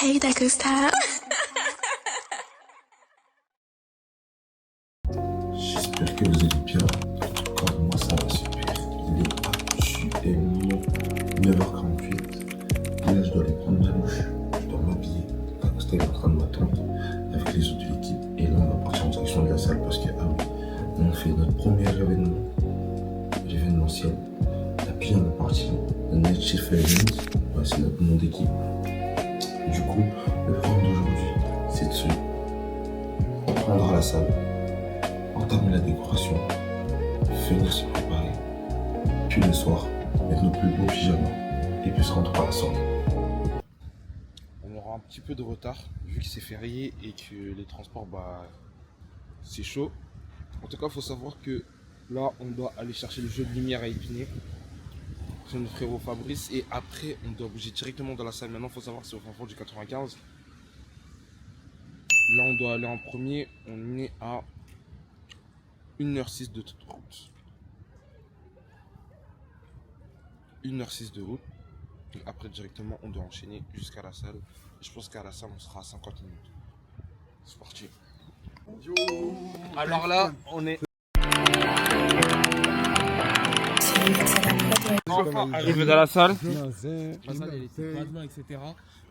Hey Dacosta. J'espère que vous allez bien. En tout cas, moi ça va super. Il est actuellement 9h48. Et là, je dois aller prendre ma douche. Je dois m'habiller. Dacosta est en train de m'attendre avec les autres de l'équipe. Et là, on va partir en direction de la salle parce que, on fait notre premier événement. L'événementiel. La pyjama party. La Night Shift Event. Ouais, c'est notre nom d'équipe. Du coup, le programme d'aujourd'hui, c'est de se prendre à la salle, entamer la décoration, venir se préparer, puis le soir, mettre nos plus beaux pyjamas et puis se rendre à la salle. On aura un petit peu de retard vu que c'est férié et que les transports, c'est chaud. En tout cas, il faut savoir que là, on doit aller chercher le jeu de lumière à Épinay. C'est notre frérot Fabrice et après, on doit bouger directement dans la salle. Maintenant, il faut savoir que c'est au fin fond du 95. Là, on doit aller en premier. On est à 1h06 de route. 1h06 de route. Et après, directement, on doit enchaîner jusqu'à la salle. Je pense qu'à la salle, on sera à 50 minutes. C'est parti. Alors là, on est... Enfin arrivé dans la salle. La salle elle était pas bien, etc.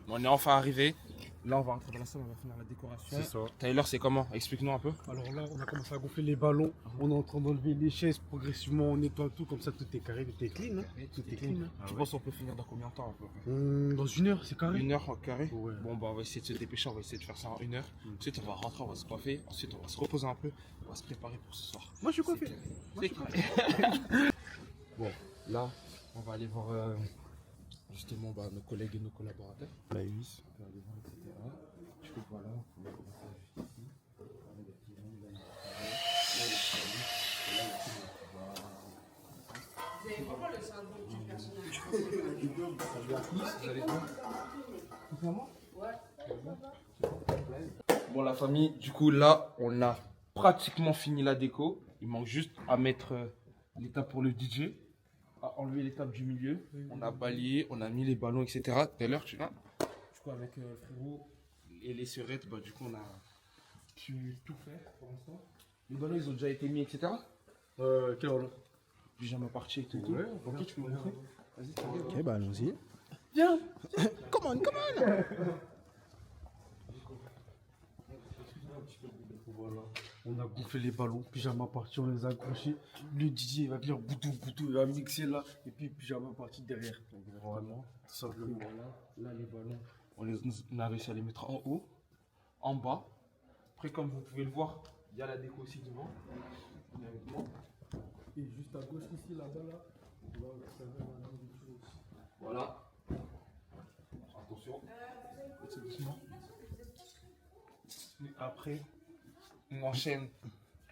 Bon, on est enfin arrivé. Là on va rentrer dans la salle, on va finir la décoration. C'est ça. Tyler, c'est comment? Explique-nous un peu. Alors là on a commencé à gonfler les ballons. On est en train d'enlever les chaises progressivement, on nettoie tout comme ça, tout est carré, tout est clean. Tout est clean. Tu penses qu'on peut finir dans combien de temps à peu près? Dans 1 heure, c'est carré. 1 heure carré. Ouais. Bon on va essayer de se dépêcher, on va essayer de faire ça en 1 heure. Ensuite on va rentrer, on va se coiffer. Ensuite on va se reposer un peu. On va se préparer pour ce soir. Moi je suis coiffé. Bon, là on va aller voir justement nos collègues et nos collaborateurs. La 8. On va aller voir, etc. Du coup voilà, on va faire juste ici. Vous avez vraiment le syndrome du personnage. Bon la famille, du coup là on a pratiquement fini la déco. Il manque juste à mettre l'étape pour le DJ, à enlever l'étape du milieu. On a balayé, on a mis les ballons, etc. Tout à l'heure tu vois. Du coup avec le frérot et les sœurettes, du coup on a pu tout faire pour l'instant. Les ballons ils ont déjà été mis, etc. Quel ballon? Pyjama party et tout. Ouais, ok, tu peux me montrer? Vas-y, t'as Ok, bah allons-y. Viens. Come on. Voilà. On a gonflé les ballons, pyjama party, on les a accrochés. Le DJ il va venir boutou, il va mixer là, et puis pyjama party derrière. Donc vraiment, tout simplement. Voilà. Là les ballons, on a réussi à les mettre en haut, en bas. Après comme vous pouvez le voir, il y a la déco aussi devant. On est avec moi. Et juste à gauche ici, là-bas, là, on va observer la nourriture aussi. Voilà. Attention. Doucement. Et après, on enchaîne.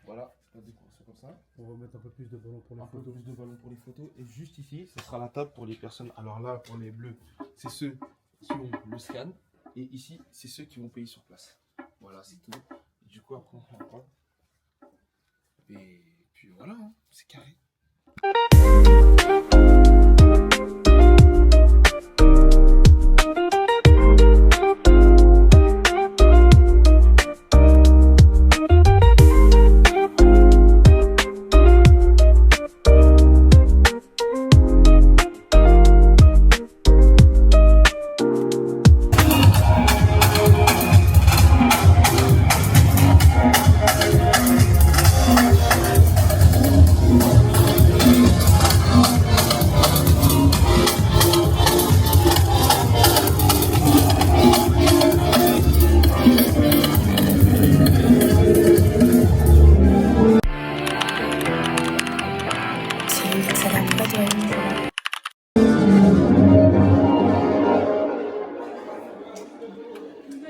Voilà, la décoration comme ça. On va mettre un peu plus de ballons pour les Un peu photos. plus de ballons pour les photos. Et juste ici, ce sera la table pour les personnes. Alors là, pour les bleus, c'est ceux qui ont le scan. Et ici, c'est ceux qui vont payer sur place. Voilà, c'est tout. Et du coup, après, on prend. Et puis voilà, c'est carré.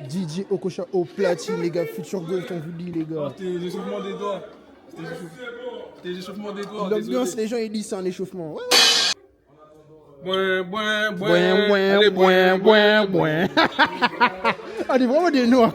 DJ Okocha au platine, les gars. Future Gold, on vous dit, les gars. C'était les échauffements des doigts. C'était les échauffements des doigts. L'ambiance, les gens, ils disent ça en échauffement. Ouais, ouais. On est vraiment des noirs.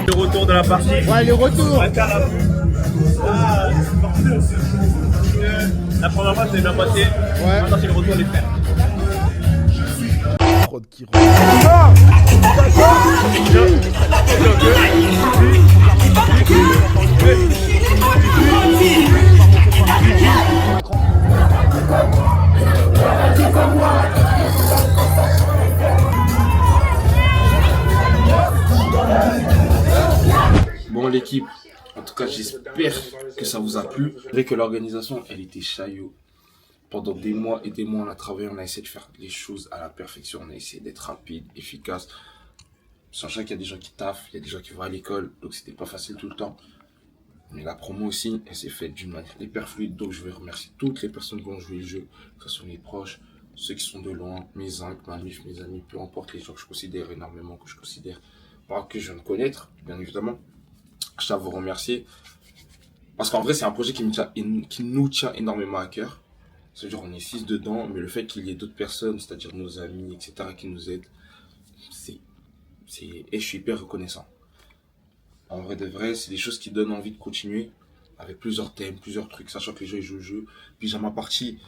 Le retour de la partie. Ouais, le retour. La première fois, c'est bien passé. Ouais. Maintenant, c'est le retour des frères. Prod qui rentre. Bon l'équipe, en tout cas j'espère que ça vous a plu. C'est vrai que l'organisation elle était chaillot. Pendant des mois et des mois on a travaillé, on a essayé de faire les choses à la perfection. On a essayé d'être rapide, efficace. Sachant qu'il y a des gens qui taffent, il y a des gens qui vont à l'école, donc c'était pas facile tout le temps. Mais la promo aussi, elle s'est faite d'une manière hyper fluide. Donc je veux remercier toutes les personnes qui ont joué le jeu, que ce soit mes proches, ceux qui sont de loin, mes oncles, ma mif, mes amis, peu importe les gens que je considère énormément, que je considère pas que je viens de connaître, bien évidemment. Je tiens à vous remercier. Parce qu'en vrai, c'est un projet qui nous tient énormément à cœur. C'est-à-dire, on est 6 dedans, mais le fait qu'il y ait d'autres personnes, c'est-à-dire nos amis, etc., qui nous aident, et je suis hyper reconnaissant. En vrai de vrai, c'est des choses qui donnent envie de continuer avec plusieurs thèmes, plusieurs trucs, sachant que les gens ils jouent au jeu. Pyjama party,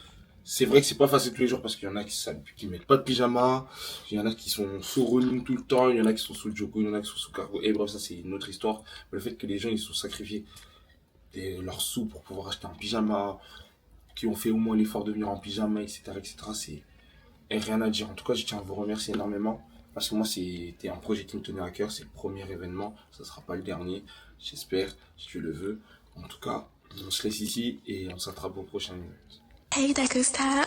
c'est vrai que c'est pas facile tous les jours parce qu'il y en a qui mettent pas de pyjama, il y en a qui sont sous running tout le temps, il y en a qui sont sous Joko, il y en a qui sont sous cargo. Et bref, ça c'est une autre histoire. Mais le fait que les gens ils se sont sacrifiés leurs sous pour pouvoir acheter un pyjama, qui ont fait au moins l'effort de venir en pyjama, etc., c'est rien à dire. En tout cas, je tiens à vous remercier énormément. Parce que moi, c'était un projet qui me tenait à cœur. C'est le premier événement. Ça ne sera pas le dernier. J'espère, si tu le veux. En tout cas, on se laisse ici et on s'attrape au prochain. Hey, Dagusta.